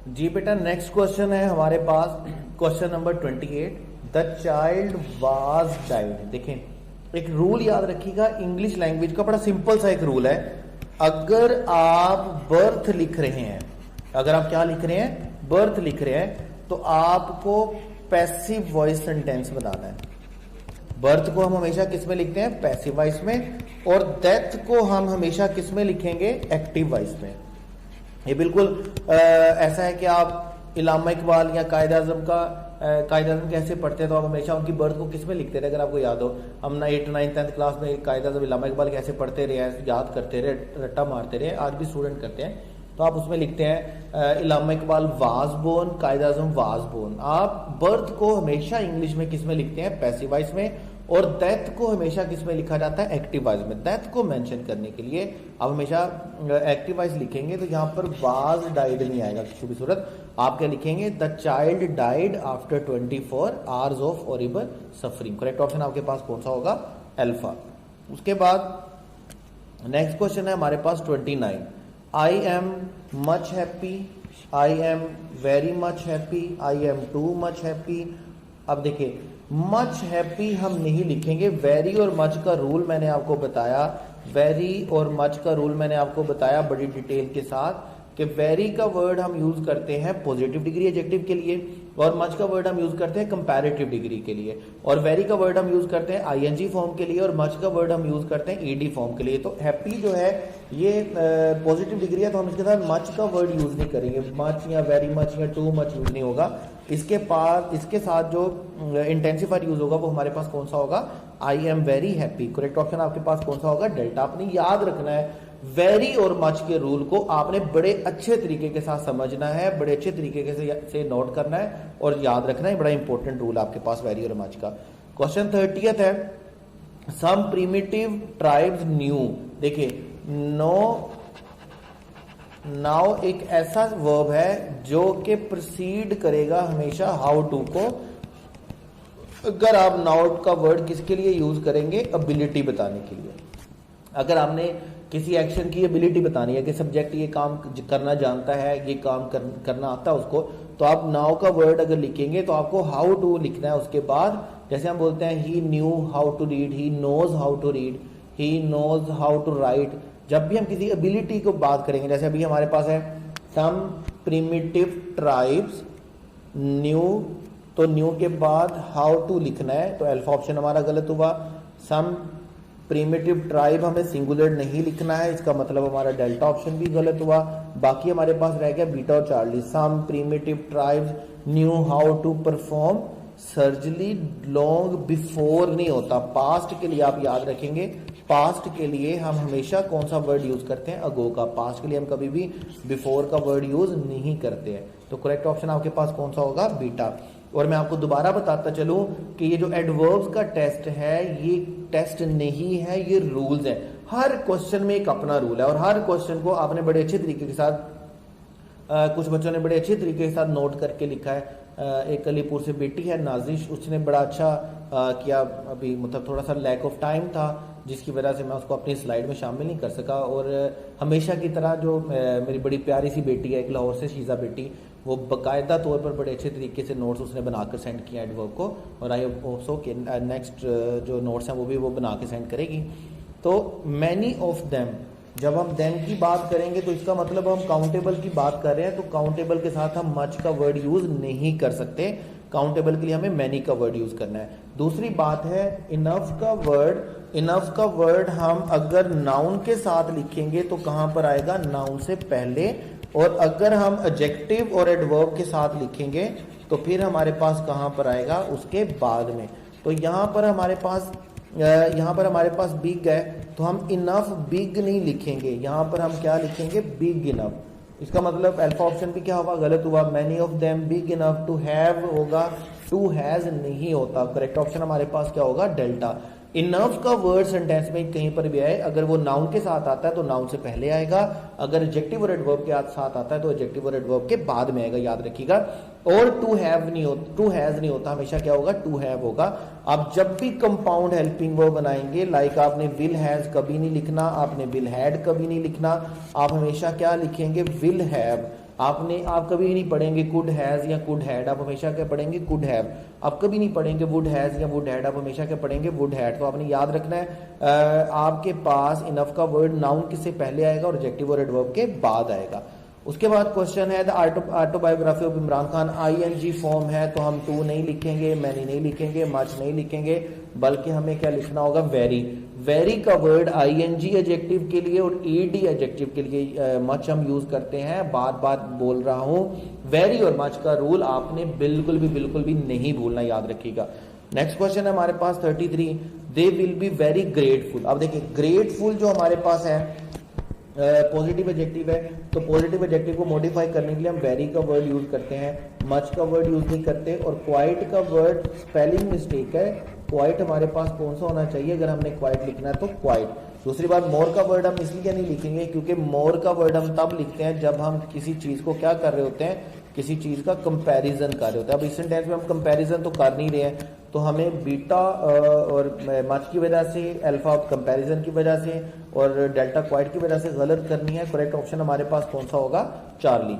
जी बेटा, next question है हमारे पास, question number 28। The child was died. देखें, एक रूल याद रखिएगा, इंग्लिश लैंग्वेज का बड़ा सिंपल सा एक रूल है। अगर आप बर्थ लिख रहे हैं, अगर आप क्या लिख रहे हैं, बर्थ लिख रहे हैं, तो आपको पैसिव वॉइस सेंटेंस बनाना है। बर्थ को हम हमेशा किस में लिखते हैं, पैसिव वॉइस में, और डेथ को हम हमेशा किस में लिखेंगे, एक्टिव वॉइस में। ये बिल्कुल ऐसा है कि आप इल्लामा इकबाल या कायद आजम कैसे पढ़ते हैं, तो आप हमेशा उनकी बर्थ को किस में लिखते रहे। अगर आपको याद हो, हम ना 8th 9th 10th क्लास में कायद आजम इल्लामा इकबाल कैसे पढ़ते रहे, याद करते रहे, रट्टा मारते रहे, आज भी स्टूडेंट करते हैं। तो आप उसमें लिखते हैं Allama Iqbal was born, Quaid Azam was born. आप बर्थ को हमेशा इंग्लिश में किस में लिखते हैं, पैसिव वॉइस में, और डेथ को हमेशा किस में लिखा जाता है, एक्टिव वॉइस में। डेथ को मेंशन करने के लिए आप हमेशा एक्टिव वॉइस लिखेंगे, तो यहाँ पर वाज डाइड नहीं आएगा किसी भी सूरत। आप क्या लिखेंगे, the child died after 24 hours of horrible suffering. Correct option आपके पास कौन सा होगा, अल्फा। उसके बाद नेक्स्ट क्वेश्चन है हमारे पास 29। I am much happy, I am very much happy, I am too much happy. अब देखिए, मच हैप्पी हम नहीं लिखेंगे। वेरी और मच का रूल मैंने आपको बताया, वेरी और मच का रूल मैंने आपको बताया बड़ी डिटेल के साथ, कि वेरी का वर्ड हम यूज करते हैं पॉजिटिव डिग्री एडजेक्टिव के लिए, और मच का वर्ड हम यूज करते हैं कंपैरेटिव डिग्री के लिए, और वेरी का वर्ड हम यूज करते हैं आईएनजी फॉर्म के लिए, और मच का वर्ड हम यूज करते हैं ईडी फॉर्म के लिए। तो हैप्पी जो है ये पॉजिटिव डिग्री है, तो हम इसके साथ मच का वर्ड यूज नहीं करेंगे। मच या वेरी मच या टू मच यूज नहीं होगा। इसके साथ जो इंटेंसिफायर यूज होगा वो हमारे पास कौन सा होगा, I am very happy. Correct option आपके पास कौन सा होगा, डेल्टा। आपने याद रखना है, वेरी और मच के रूल को आपने बड़े अच्छे तरीके के साथ समझना है, बड़े अच्छे तरीके से नोट करना है और याद रखना है। बड़ा इंपॉर्टेंट रूल आपके पास वेरी और मच का। क्वेश्चन 30 है, सम प्रिमिटिव ट्राइब्स न्यू। देखिए, नो नाउ एक ऐसा वर्ब है जो कि प्रोसीड करेगा हमेशा हाउ टू को। अगर आप नाउ का वर्ड किसके लिए यूज करेंगे, एबिलिटी बताने के लिए। अगर आपने किसी एक्शन की एबिलिटी बतानी है कि सब्जेक्ट ये काम करना जानता है, ये काम करना आता है उसको, तो आप नाउ का वर्ड अगर लिखेंगे तो आपको हाउ टू लिखना है उसके बाद। जैसे हम बोलते हैं he knew how to read, he knows how to read, he knows how to write. जब भी हम किसी एबिलिटी को बात करेंगे, जैसे अभी हमारे पास है सम प्रिमिटिव ट्राइब्स न्यू, तो न्यू के बाद हाउ टू लिखना है, तो अल्फा ऑप्शन हमारा गलत हुआ। सम प्रिमिटिव ट्राइब हमें सिंगुलर नहीं लिखना है, इसका मतलब हमारा डेल्टा ऑप्शन भी गलत हुआ। बाकी हमारे पास रह गया बीटा और Charlie. Some primitive tribes knew how to perform surgery long before नहीं होता। पास्ट के लिए आप याद रखेंगे, पास्ट के लिए हम हमेशा कौन सा वर्ड यूज करते हैं, अगो का। पास्ट के लिए हम कभी भी बिफोर का वर्ड यूज नहीं करते हैं। तो करेक्ट ऑप्शन आपके पास कौन सा होगा, बीटा। और मैं आपको दोबारा बताता चलूं कि ये जो एडवर्ब्स का टेस्ट है, ये टेस्ट नहीं है, ये रूल्स है। हर क्वेश्चन में एक अपना रूल है, और हर क्वेश्चन को आपने बड़े अच्छे तरीके के साथ कुछ बच्चों ने बड़े अच्छे तरीके के साथ नोट करके लिखा है। एक अलीपुर से बेटी है नाजिश, उसने बड़ा अच्छा किया। अभी मतलब थोड़ा सा लैक ऑफ टाइम था, जिसकी वजह से मैं उसको अपनी स्लाइड में शामिल नहीं कर सका। और हमेशा की तरह जो मेरी बड़ी प्यारी सी बेटी है, एक लाहौर से शीज़ा बेटी, वो बाकायदा तौर पर बड़े अच्छे तरीके से नोट्स उसने बनाकर सेंड किया एडवर्ब को, और आई होप सो कि नेक्स्ट जो नोट्स हैं वो भी वो बना के सेंड करेगी। तो मैनी ऑफ देम, जब हम देम की बात करेंगे तो इसका मतलब हम काउंटेबल की बात कर रहे हैं, तो काउंटेबल के साथ हम मच का वर्ड यूज नहीं कर सकते। काउंटेबल के लिए हमें मैनी का वर्ड यूज करना है। दूसरी बात है इनफ का वर्ड। इनफ का वर्ड हम अगर नाउन के साथ लिखेंगे तो कहां पर आएगा, नाउन से पहले, और अगर हम एडजेक्टिव और एडवर्ब के साथ लिखेंगे तो फिर हमारे पास कहां पर आएगा, उसके बाद में। तो यहां पर हमारे पास बिग है, तो हम इनफ बिग नहीं लिखेंगे, यहां पर हम क्या लिखेंगे, बिग इनफ। इसका मतलब अल्फा ऑप्शन भी क्या होगा, गलत हुआ। Many of them big enough to have होगा, टू हैज नहीं होता। करेक्ट ऑप्शन हमारे पास क्या होगा, डेल्टा। इनफ का वर्ड सेंटेंस में कहीं पर भी आए, अगर वो नाउन के साथ आता है तो नाउन से पहले आएगा, अगर एडजेक्टिव और एडवर्ब के साथ आता है तो एडजेक्टिव और एडवर्ब के बाद में आएगा, याद रखिएगा। और टू हैव नहीं होता, टू हैज नहीं होता, हमेशा क्या होगा, टू हैव होगा। आप जब भी कंपाउंड हेल्पिंग वर्ब बनाएंगे, लाइक आपने विल हैज कभी नहीं लिखना, आपने विल हैड कभी नहीं लिखना, आप हमेशा क्या लिखेंगे, विल हैव। आप कभी नहीं पढ़ेंगे कुड हैज या कुड हैड, आप हमेशा क्या पढ़ेंगे कुड हैव। आप कभी नहीं पढ़ेंगे वुड हैज या वुड हैड, आप हमेशा क्या पढ़ेंगे वुड हैड। तो आपने याद रखना है आपके पास इनफ का वर्ड नाउन किससे पहले आएगा और एडजेक्टिव और एडवर्ब के बाद आएगा। उसके बाद क्वेश्चन है the autobiography of Imran Khan, ING form है तो हम टू नहीं लिखेंगे, मैनी नहीं लिखेंगे, मच नहीं लिखेंगे, बल्कि हमें क्या लिखना होगा वेरी। वेरी का वर्ड आईएनजी एडजेक्टिव के लिए और ईडी एडजेक्टिव के लिए मच हम यूज करते हैं, बार बार बोल रहा हूं। वेरी और मच का रूल आपने बिल्कुल भी नहीं भूलना, याद रखिएगा। नेक्स्ट क्वेश्चन है हमारे पास 33, they will be very grateful. अब देखिए ग्रेटफुल जो हमारे पास है पॉजिटिव एडजेक्टिव है, तो पॉजिटिव एडजेक्टिव को मॉडिफाई करने के लिए हम वेरी का वर्ड यूज करते हैं, मच का वर्ड यूज नहीं करते। और क्वाइट का वर्ड स्पेलिंग मिस्टेक है, क्वाइट हमारे पास कौन सा होना चाहिए, अगर हमने क्वाइट लिखना है तो क्वाइट। दूसरी बात, मोर का वर्ड हम इसलिए नहीं लिखेंगे क्योंकि मोर का वर्ड हम तब लिखते हैं जब हम किसी चीज को क्या कर रहे होते हैं, किसी चीज का कंपैरिजन कर रहे होते हैं। अब इस सेंटेंस में हम कंपैरिजन तो कर नहीं रहे हैं, तो हमें बीटा और मच की वजह से, अल्फा कंपैरिजन की वजह से और डेल्टा क्वाइट की वजह से गलत करनी है। करेक्ट ऑप्शन हमारे पास कौन सा होगा, चार्ली।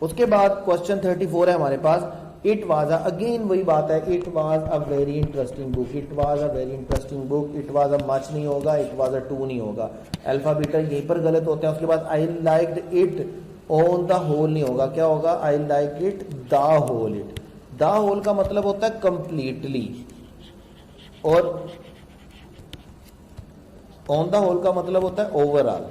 उसके बाद क्वेश्चन 34 है हमारे पास, इट वाज अगेन वही बात है, it was a very interesting book, it was a very interesting book, it was a much नहीं होगा, इट वाज अ टू नहीं होगा, अल्फा बीटा यहीं पर गलत होते हैं। उसके बाद I liked it on the whole नहीं होगा, क्या होगा, I like it the whole. It the whole का मतलब होता है कंप्लीटली और ऑन द होल का मतलब होता है ओवरऑल,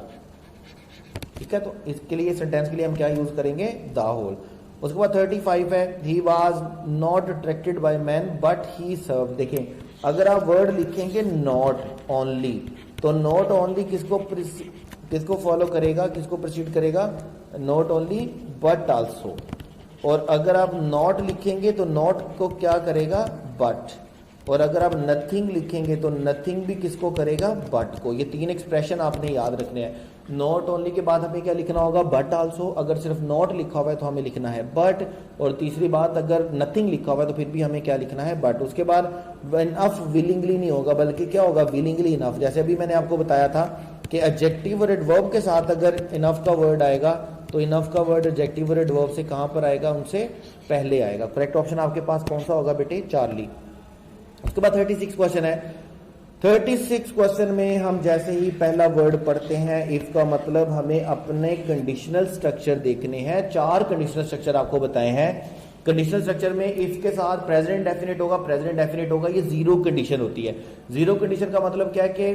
ठीक है। तो इसके लिए सेंटेंस के लिए हम क्या यूज करेंगे, द होल। उसके बाद 35 है, he was not attracted by man but he serve. देखें अगर आप वर्ड लिखेंगे नॉट ओनली, तो नॉट ओनली किसको फॉलो करेगा, किसको प्रोसीड करेगा, नॉट ओनली बट आल्सो। और अगर आप नॉट लिखेंगे तो नॉट को क्या करेगा, बट। और अगर आप नथिंग लिखेंगे तो नथिंग भी किसको करेगा, बट को। ये तीन एक्सप्रेशन आपने याद रखने हैं। नॉट ओनली के बाद हमें क्या लिखना होगा, बट आल्सो। अगर सिर्फ नॉट लिखा हुआ है तो हमें लिखना है बट। और तीसरी बात, अगर नथिंग लिखा हुआ है तो फिर भी हमें क्या लिखना है, बट। उसके बाद इनफ विलिंगली नहीं होगा, बल्कि क्या होगा, विलिंगली इनफ। जैसे अभी मैंने आपको बताया था कि एडजेक्टिव और एडवर्ब के साथ अगर इनफ का वर्ड आएगा तो इनफ का वर्ड एडजेक्टिव और एडवर्ब से कहां पर आएगा, उनसे पहले आएगा। करेक्ट ऑप्शन आपके पास कौन सा होगा बेटे, चार्ली। उसके बाद 36 क्वेश्चन है। 36 क्वेश्चन में हम जैसे ही पहला वर्ड पढ़ते हैं, इफ का मतलब हमें अपने कंडीशनल स्ट्रक्चर देखने हैं। 4 कंडीशनल स्ट्रक्चर आपको बताए हैं। कंडीशनल स्ट्रक्चर में इफ के साथ प्रेजेंट डेफिनेट होगा, प्रेजेंट डेफिनेट होगा, ये जीरो कंडीशन होती है। जीरो कंडीशन का मतलब क्या है कि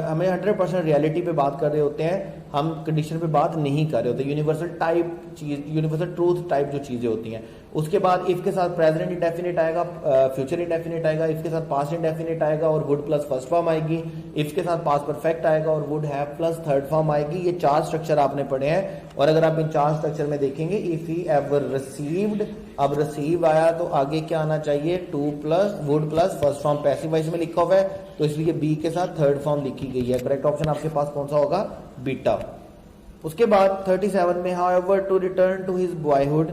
हमें 100% रियलिटी पे बात कर रहे होते हैं, हम कंडीशन पे बात नहीं कर रहे होते, यूनिवर्सल टाइप चीज, यूनिवर्सल ट्रूथ टाइप जो चीजें होती हैं। उसके बाद इफ के साथ प्रेजेंट इंडेफिनिट आएगा, फ्यूचर इंडेफिनिट आएगा, इफ के साथ पास्ट इंडेफिनिट आएगा और वुड प्लस फर्स्ट फॉर्म आएगी, इफ के साथ पास्ट परफेक्ट आएगा और would have plus third form आएगी। ये 4 स्ट्रक्चर आपने पढ़े हैं। और अगर आप इन 4 स्ट्रक्चर में देखेंगे, इफ ही एवर रिसीव्ड, अब रिसीव आया तो आगे क्या आना चाहिए, two plus would plus first form, passive voice में लिखा हुआ है तो इसलिए बी के साथ थर्ड फॉर्म लिखी गई है। करेक्ट ऑप्शन आपके पास कौन सा होगा, बीटा। उसके बाद 37 में, however to return to his boyhood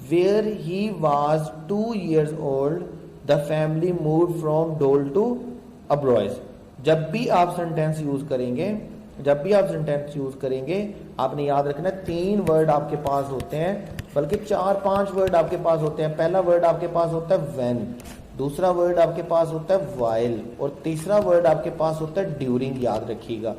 where he was 2 years old the family moved from डोल टू अब्रॉयज। जब भी आप सेंटेंस यूज करेंगे, आपने याद रखना 3 वर्ड आपके पास होते हैं, बल्कि 4-5 वर्ड आपके पास होते हैं। पहला वर्ड आपके पास होता है व्हेन, दूसरा वर्ड आपके पास होता है व्हाइल और तीसरा वर्ड आपके पास होता है ड्यूरिंग। याद रखिएगा,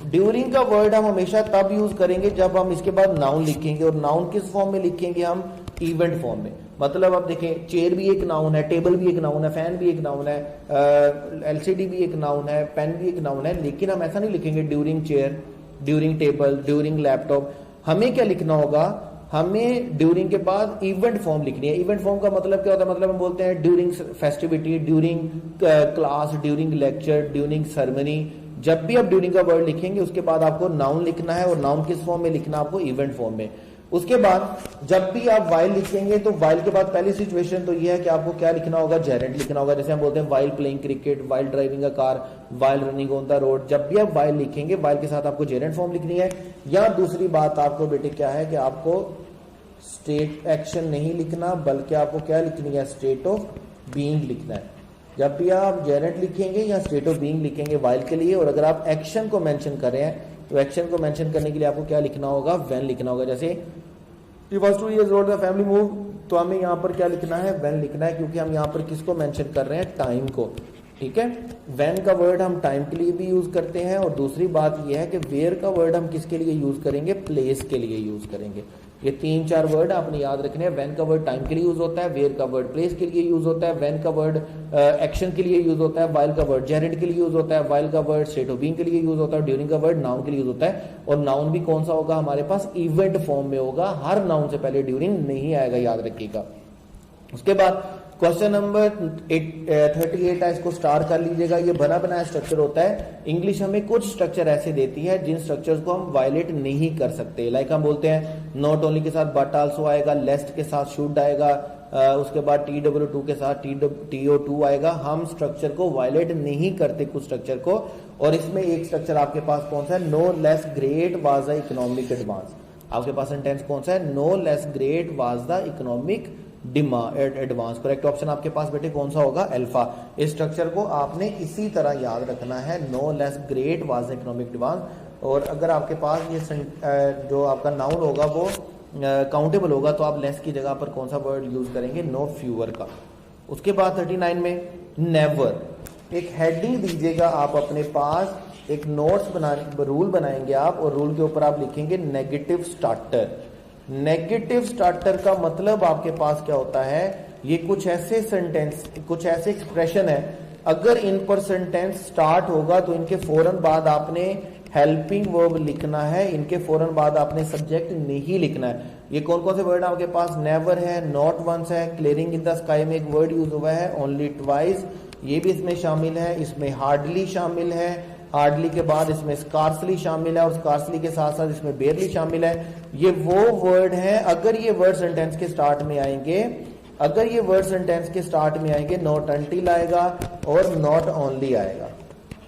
ड्यूरिंग का वर्ड हम हमेशा तब यूज करेंगे जब हम इसके बाद नाउन लिखेंगे। और नाउन किस फॉर्म में लिखेंगे, हम इवेंट फॉर्म में। मतलब अब देखें, चेयर भी एक नाउन है, टेबल भी एक नाउन है, फैन भी एक नाउन है, एलसीडी भी एक नाउन है, पेन भी एक नाउन है। लेकिन हम ऐसा नहीं लिखेंगे during chair, during table, during laptop. हमें क्या लिखना होगा, हमें ड्यूरिंग के बाद इवेंट फॉर्म लिखनी है। इवेंट फॉर्म का मतलब क्या होता है, मतलब हम बोलते हैं during festivity, during class, during lecture, during ceremony. जब भी आप ड्यूरिंग का वर्ड लिखेंगे उसके बाद आपको नाउन लिखना है, और नाउन किस फॉर्म में लिखना है, आपको इवेंट फॉर्म में। उसके बाद जब भी आप वाइल लिखेंगे तो वाइल के बाद पहली सिचुएशन तो यह है कि आपको क्या लिखना होगा, जेरेंट लिखना होगा। जैसे हम बोलते हैं while playing cricket, while driving a car, while running on the road. जब भी आप वाइल लिखेंगे, वाइल के साथ आपको जेरेंट फॉर्म लिखनी है। या दूसरी बात आपको बेटे क्या है कि आपको स्टेट एक्शन नहीं लिखना, बल्कि आपको क्या लिखनी है, स्टेट ऑफ बीइंग लिखना है। जब भी आप जेरेंट लिखेंगे या स्टेट ऑफ बीइंग लिखेंगे वाइल के लिए, और अगर आप एक्शन को मेंशन कर रहे हैं तो एक्शन को मेंशन करने के लिए आपको क्या लिखना होगा, व्हेन लिखना होगा। जैसे ही was 2 years old the family move, तो हमें यहाँ पर क्या लिखना है, व्हेन लिखना है, क्योंकि हम यहाँ पर किसको मेंशन कर रहे हैं, टाइम को। ठीक है, व्हेन का वर्ड हम टाइम के लिए भी यूज करते हैं, और दूसरी बात यह है कि वेयर का वर्ड हम किसके लिए यूज करेंगे, प्लेस के लिए यूज करेंगे। ये 3-4 वर्ड आपने याद रखने हैं। व्हेन का वर्ड टाइम के लिए यूज होता है, वेयर का वर्ड प्लेस के लिए यूज होता है, व्हेन का वर्ड एक्शन के लिए यूज होता है, व्हाइल का वर्ड जेरेड के लिए यूज होता है, व्हाइल का वर्ड स्टेट ऑफ बीइंग के लिए यूज होता है, ड्यूरिंग का वर्ड नाउन के लिए यूज होता है। और नाउन भी कौन सा होगा हमारे पास, इवेंट फॉर्म में होगा, हर नाउन से पहले ड्यूरिंग नहीं आएगा, याद रखिएगा। उसके बाद क्वेश्चन नंबर 38 है, इसको स्टार कर लीजिएगा। ये बना बनाया स्ट्रक्चर होता है। इंग्लिश हमें कुछ स्ट्रक्चर ऐसे देती है जिन स्ट्रक्चर्स को हम वायलेट नहीं कर सकते। लाइक हम बोलते हैं नॉट ओनली के साथ बट आल्सो आएगा, लेस्ट के साथ शुड आएगा, उसके बाद TW2 के साथ TO2 आएगा। हम स्ट्रक्चर को वायलेट नहीं करते कुछ स्ट्रक्चर को। और इसमें एक स्ट्रक्चर आपके पास कौन सा है, no less great was the economic advance. आपके पास सेंटेंस कौन सा है, no less great was the economic advance. Correct option आपके पास बेटे कौन सा होगा, अल्फा। इस स्ट्रक्चर को आपने इसी तरह याद रखना है, no less great was the economic advance. और अगर आपके पास ये जो आपका नाउन होगा वो काउंटेबल होगा, तो आप लेस की जगह पर कौन सा वर्ड यूज करेंगे, नो फ्यूअर का। उसके बाद 39 में नेवर, एक हेडिंग दीजिएगा आप अपने पास, एक नोट्स बनाने रूल बनाएंगे आप, और रूल के ऊपर आप लिखेंगे नेगेटिव स्टार्टर। नेगेटिव स्टार्टर का मतलब आपके पास क्या होता है, ये कुछ ऐसे सेंटेंस, कुछ ऐसे एक्सप्रेशन है, अगर इन पर सेंटेंस स्टार्ट होगा तो इनके फौरन बाद आपने हेल्पिंग वर्ब लिखना है, इनके फौरन बाद आपने सब्जेक्ट नहीं लिखना है। ये कौन कौन से वर्ड आपके पास, नेवर है, नॉट वंस है, क्लियरिंग इन द स्काई में एक वर्ड यूज हुआ है, ओनली ट्वाइस, ये भी इसमें शामिल है, इसमें हार्डली शामिल है, हार्डली के बाद इसमें स्कार्सली शामिल है, और स्कार्सली के साथ साथ इसमें बेयरली शामिल है। ये वो वर्ड हैं, अगर ये वर्ड सेंटेंस के स्टार्ट में आएंगे, अगर ये वर्ड सेंटेंस के स्टार्ट में आएंगे, नॉट अंटिल आएगा और नॉट ओनली आएगा।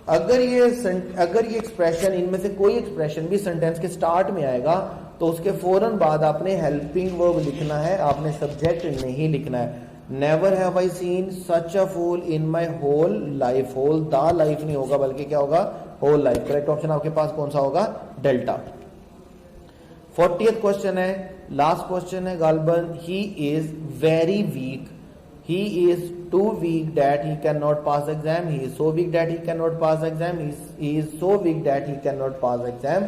अगर ये एक्सप्रेशन, इनमें से कोई एक्सप्रेशन भी सेंटेंस के स्टार्ट में आएगा, तो उसके फौरन बाद आपने हेल्पिंग वर्ब लिखना है, आपने सब्जेक्ट नहीं लिखना है। Never have I seen such a fool in my whole life, whole the life नहीं होगा, बल्कि क्या होगा, होल लाइफ। करेक्ट ऑप्शन आपके पास कौन सा होगा, डेल्टा। 40th क्वेश्चन है, लास्ट क्वेश्चन है गालबन, he is very weak, he is too weak that he cannot pass exam, he is so weak that he cannot pass exam, he is so weak that he cannot pass exam।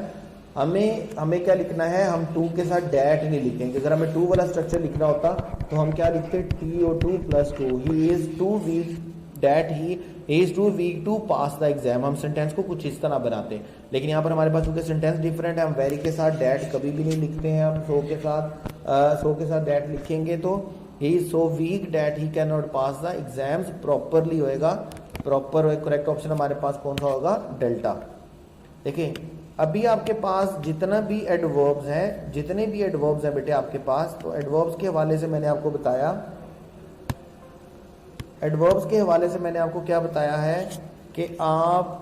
हमें क्या लिखना है, हम to के साथ that नहीं लिखेंगे। अगर हमें टू वाला स्ट्रक्चर लिखना होता तो हम क्या लिखते, TO2 + 2, he is too weak that he is too weak to pass the exam. हम सेंटेंस को कुछ इस तरह बनाते हैं, लेकिन यहाँ पर हमारे पास चूंकि सेंटेंस डिफरेंट है, हम वेरी के साथ डैट कभी भी नहीं लिखते हैं, हम सो के साथ डैट लिखेंगे, तो he is so weak that he cannot pass the exams properly होएगा, प्रॉपर। करेक्ट ऑप्शन हमारे पास कौन सा होगा, डेल्टा। देखिए अभी आपके पास जितना भी एडवर्ब्स हैं, जितने भी एडवर्ब्स हैं बेटे आपके पास, तो एडवर्ब्स के हवाले से मैंने आपको बताया, एडवर्ब्स के हवाले से मैंने आपको क्या बताया है कि आप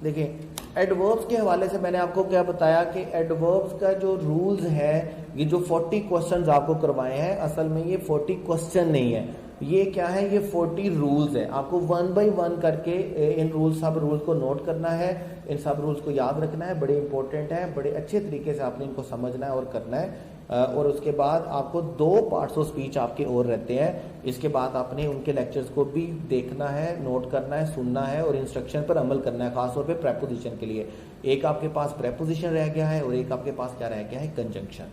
देखिए, एडवर्ब्स के हवाले से मैंने आपको क्या बताया कि एडवर्ब्स का जो रूल्स है, ये जो 40 क्वेश्चंस आपको करवाए हैं, असल में ये 40 क्वेश्चन नहीं है, ये क्या है, ये 40 रूल्स है। आपको 1 बाय 1 करके इन रूल्स, सब रूल्स को नोट करना है, इन सब रूल्स को याद रखना है, बड़े इंपॉर्टेंट है, बड़े अच्छे तरीके से आपने इनको समझना है और करना है। और उसके बाद आपको 2 पार्ट्स ऑफ स्पीच आपके और रहते हैं, इसके बाद आपने उनके लेक्चर्स को भी देखना है, नोट करना है, सुनना है और इंस्ट्रक्शन पर अमल करना है, खासतौर पे प्रेपोजिशन के लिए। एक आपके पास प्रेपोजिशन रह गया है और एक आपके पास क्या रह गया है, कंजंक्शन।